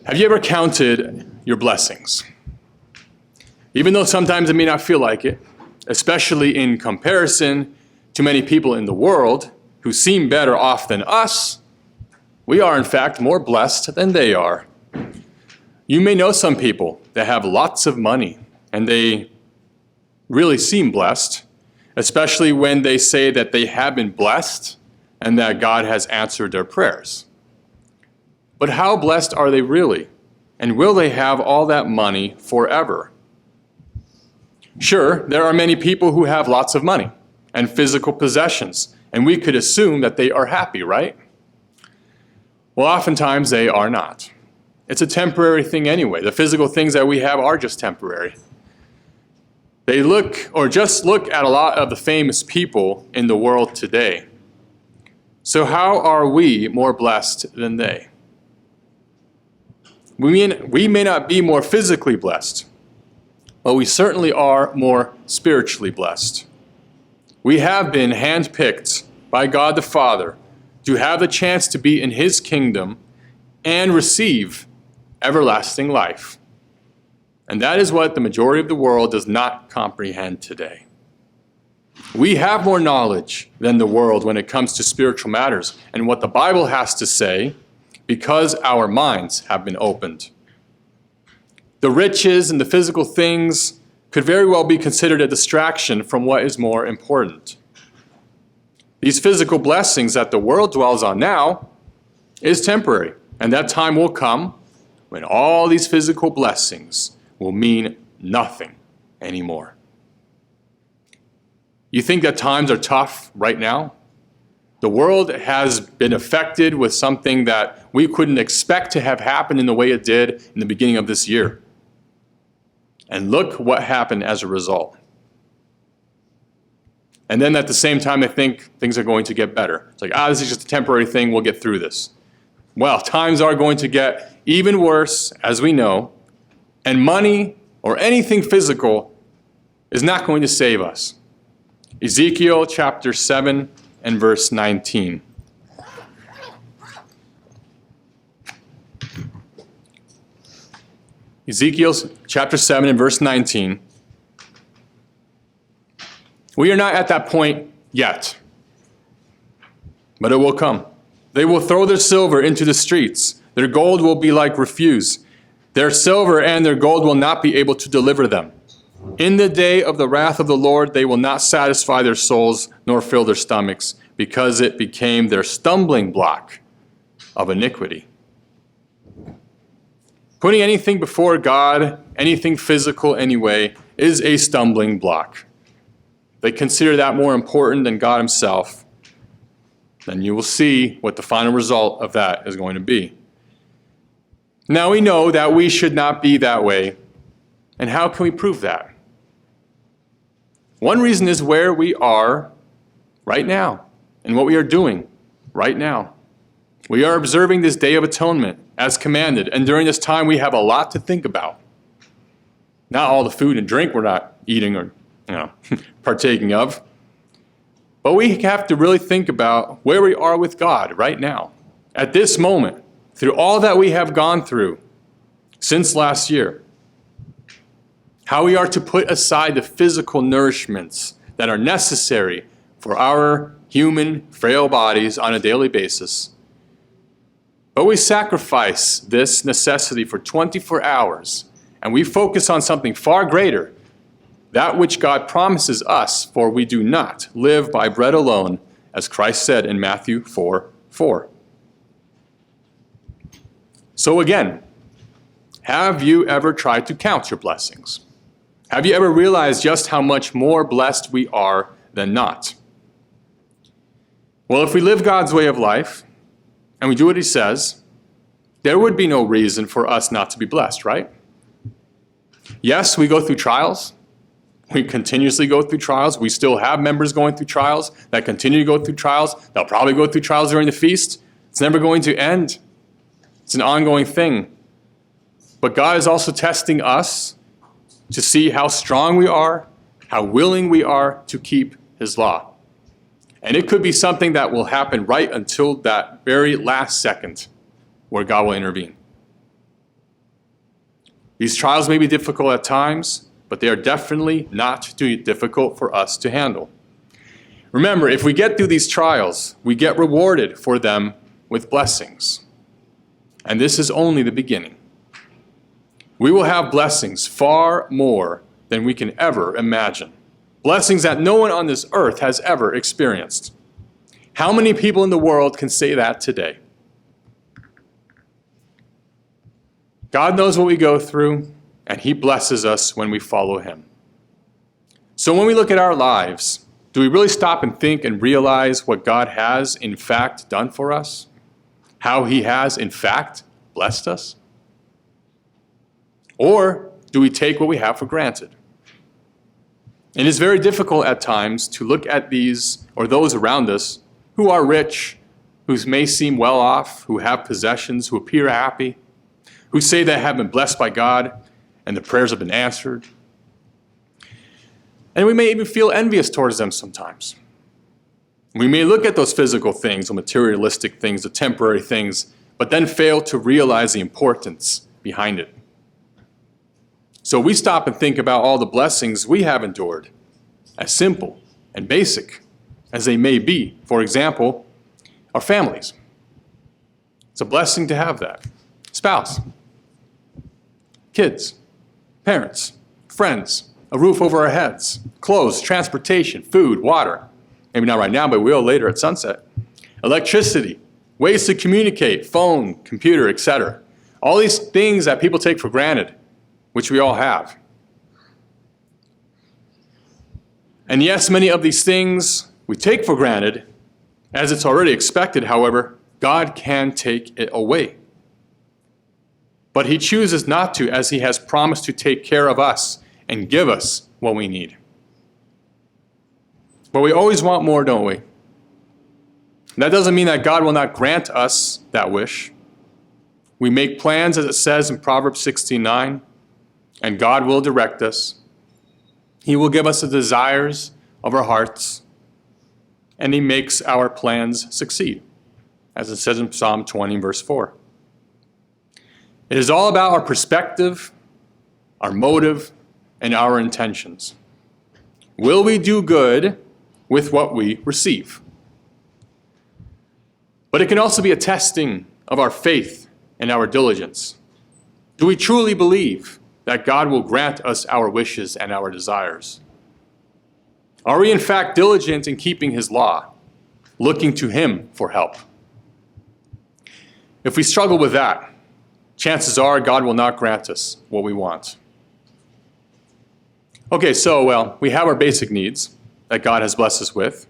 Have you ever counted your blessings? Even though sometimes it may not feel like it, especially in comparison to many people in the world who seem better off than us, we are in fact more blessed than they are. You may know some people that have lots of money and they really seem blessed, especially when they say that they have been blessed and that God has answered their prayers. But how blessed are they really? And will they have all that money forever? Sure, there are many people who have lots of money and physical possessions, and we could assume that they are happy, right? Well, oftentimes they are not. It's a temporary thing anyway. The physical things that we have are just temporary. Just look at a lot of the famous people in the world today. So how are we more blessed than they? We may not be more physically blessed, but we certainly are more spiritually blessed. We have been handpicked by God the Father to have the chance to be in His kingdom and receive everlasting life. And that is what the majority of the world does not comprehend today. We have more knowledge than the world when it comes to spiritual matters and what the Bible has to say, because our minds have been opened. The riches and the physical things could very well be considered a distraction from what is more important. These physical blessings that the world dwells on now is temporary, and that time will come when all these physical blessings will mean nothing anymore. You think that times are tough right now? The world has been affected with something that we couldn't expect to have happened in the way it did in the beginning of this year. And look what happened as a result. And then at the same time, I think things are going to get better. It's like, this is just a temporary thing, we'll get through this. Well, times are going to get even worse, as we know, and money or anything physical is not going to save us. Ezekiel chapter 7 and verse 19. Ezekiel chapter 7 and verse 19. We are not at that point yet, but it will come. They will throw their silver into the streets. Their gold will be like refuse. Their silver and their gold will not be able to deliver them. In the day of the wrath of the Lord, they will not satisfy their souls nor fill their stomachs, because it became their stumbling block of iniquity. Putting anything before God, anything physical anyway, is a stumbling block. They consider that more important than God Himself, then you will see what the final result of that is going to be. Now we know that we should not be that way. And how can we prove that? One reason is where we are right now and what we are doing right now. We are observing this Day of Atonement as commanded, and during this time we have a lot to think about. Not all the food and drink we're not eating or partaking of, but we have to really think about where we are with God right now, at this moment, through all that we have gone through since last year. How we are to put aside the physical nourishments that are necessary for our human, frail bodies on a daily basis. But we sacrifice this necessity for 24 hours, and we focus on something far greater, that which God promises us, for we do not live by bread alone, as Christ said in Matthew 4:4. So again, have you ever tried to count your blessings? Have you ever realized just how much more blessed we are than not? Well, if we live God's way of life, and we do what He says, there would be no reason for us not to be blessed, right? Yes, we go through trials. We continuously go through trials. We still have members going through trials that continue to go through trials. They'll probably go through trials during the feast. It's never going to end. It's an ongoing thing. But God is also testing us to see how strong we are, how willing we are to keep His law. And it could be something that will happen right until that very last second where God will intervene. These trials may be difficult at times, but they are definitely not too difficult for us to handle. Remember, if we get through these trials, we get rewarded for them with blessings. And this is only the beginning. We will have blessings far more than we can ever imagine. Blessings that no one on this earth has ever experienced. How many people in the world can say that today? God knows what we go through, and He blesses us when we follow Him. So when we look at our lives, do we really stop and think and realize what God has in fact done for us? How He has in fact blessed us? Or do we take what we have for granted? It is very difficult at times to look at these or those around us who are rich, who may seem well off, who have possessions, who appear happy, who say they have been blessed by God and their prayers have been answered. And we may even feel envious towards them sometimes. We may look at those physical things, the materialistic things, the temporary things, but then fail to realize the importance behind it. So we stop and think about all the blessings we have endured, as simple and basic as they may be. For example, our families. It's a blessing to have that. Spouse, kids, parents, friends, a roof over our heads, clothes, transportation, food, water. Maybe not right now, but we will later at sunset. Electricity, ways to communicate, phone, computer, etc. All these things that people take for granted, which we all have. And yes, many of these things we take for granted, as it's already expected. However, God can take it away. But He chooses not to, as He has promised to take care of us and give us what we need. But we always want more, don't we? That doesn't mean that God will not grant us that wish. We make plans, as it says in Proverbs 16:9, and God will direct us. He will give us the desires of our hearts, and He makes our plans succeed, as it says in Psalm 20, verse 4. It is all about our perspective, our motive, and our intentions. Will we do good with what we receive? But it can also be a testing of our faith and our diligence. Do we truly believe that God will grant us our wishes and our desires? Are we in fact diligent in keeping His law, looking to Him for help? If we struggle with that, chances are God will not grant us what we want. Okay, so, we have our basic needs that God has blessed us with,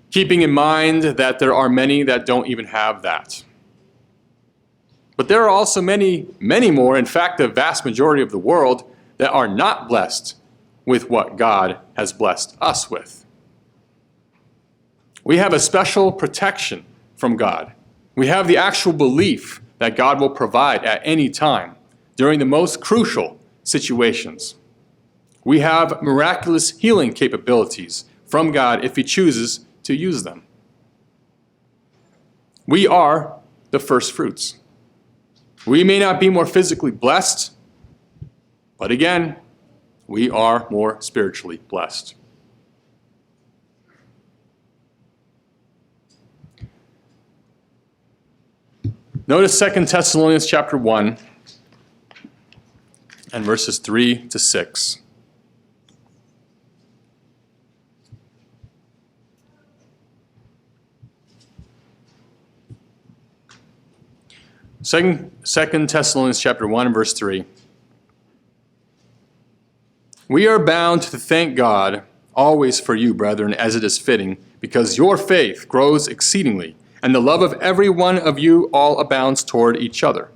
keeping in mind that there are many that don't even have that. But there are also many, many more, in fact, the vast majority of the world, that are not blessed with what God has blessed us with. We have a special protection from God. We have the actual belief that God will provide at any time during the most crucial situations. We have miraculous healing capabilities from God if He chooses to use them. We are the first fruits. We may not be more physically blessed, but again, we are more spiritually blessed. Notice 2 Thessalonians chapter 1 and verses 3 to 6. Second Thessalonians chapter 1 and verse 3. We are bound to thank God always for you, brethren, as it is fitting, because your faith grows exceedingly, and the love of every one of you all abounds toward each other,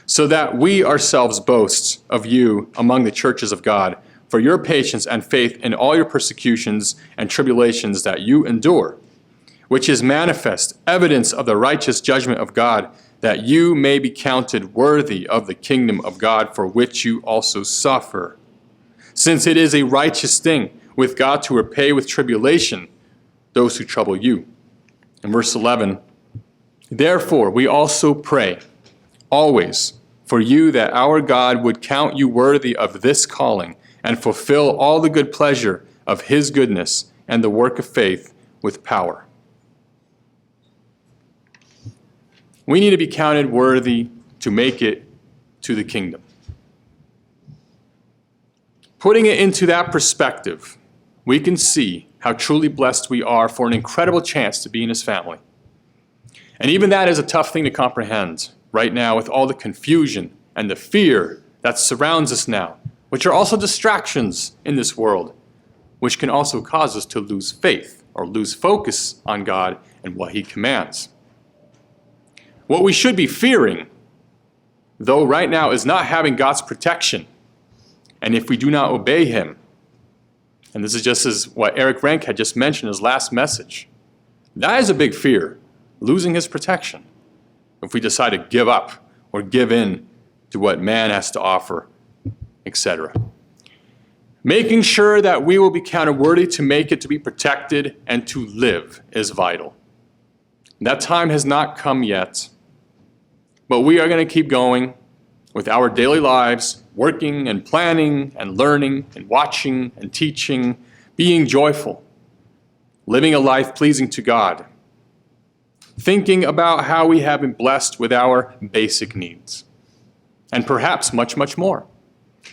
so that we ourselves boast of you among the churches of God, for your patience and faith in all your persecutions and tribulations that you endure, which is manifest evidence of the righteous judgment of God, that you may be counted worthy of the kingdom of God, for which you also suffer. Since it is a righteous thing with God to repay with tribulation those who trouble you. In verse 11, therefore we also pray always for you that our God would count you worthy of this calling and fulfill all the good pleasure of his goodness and the work of faith with power. We need to be counted worthy to make it to the kingdom. Putting it into that perspective, we can see how truly blessed we are for an incredible chance to be in his family. And even that is a tough thing to comprehend right now with all the confusion and the fear that surrounds us now, which are also distractions in this world, which can also cause us to lose faith or lose focus on God and what he commands. What we should be fearing, though, right now is not having God's protection. And if we do not obey him, and this is just as what Eric Rank had just mentioned in his last message, that is a big fear, losing his protection, if we decide to give up or give in to what man has to offer, etc. Making sure that we will be counted worthy to make it to be protected and to live is vital. That time has not come yet, but we are going to keep going with our daily lives, working and planning and learning and watching and teaching, being joyful, living a life pleasing to God, thinking about how we have been blessed with our basic needs, and perhaps much, much more.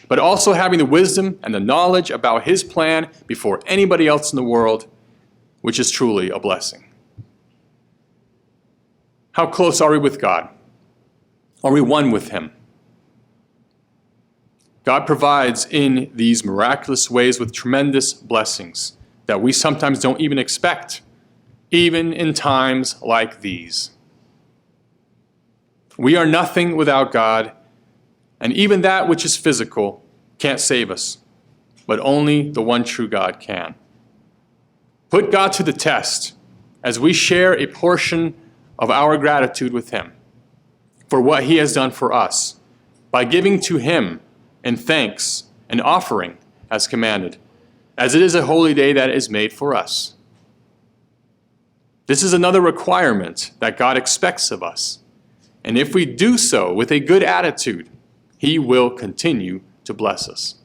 But also having the wisdom and the knowledge about his plan before anybody else in the world, which is truly a blessing. How close are we with God? Are we one with him? God provides in these miraculous ways with tremendous blessings that we sometimes don't even expect, even in times like these. We are nothing without God, and even that which is physical can't save us, but only the one true God can. Put God to the test as we share a portion of our gratitude with him for what he has done for us by giving to him in thanks and offering as commanded, as it is a holy day that is made for us. This is another requirement that God expects of us. And if we do so with a good attitude, he will continue to bless us.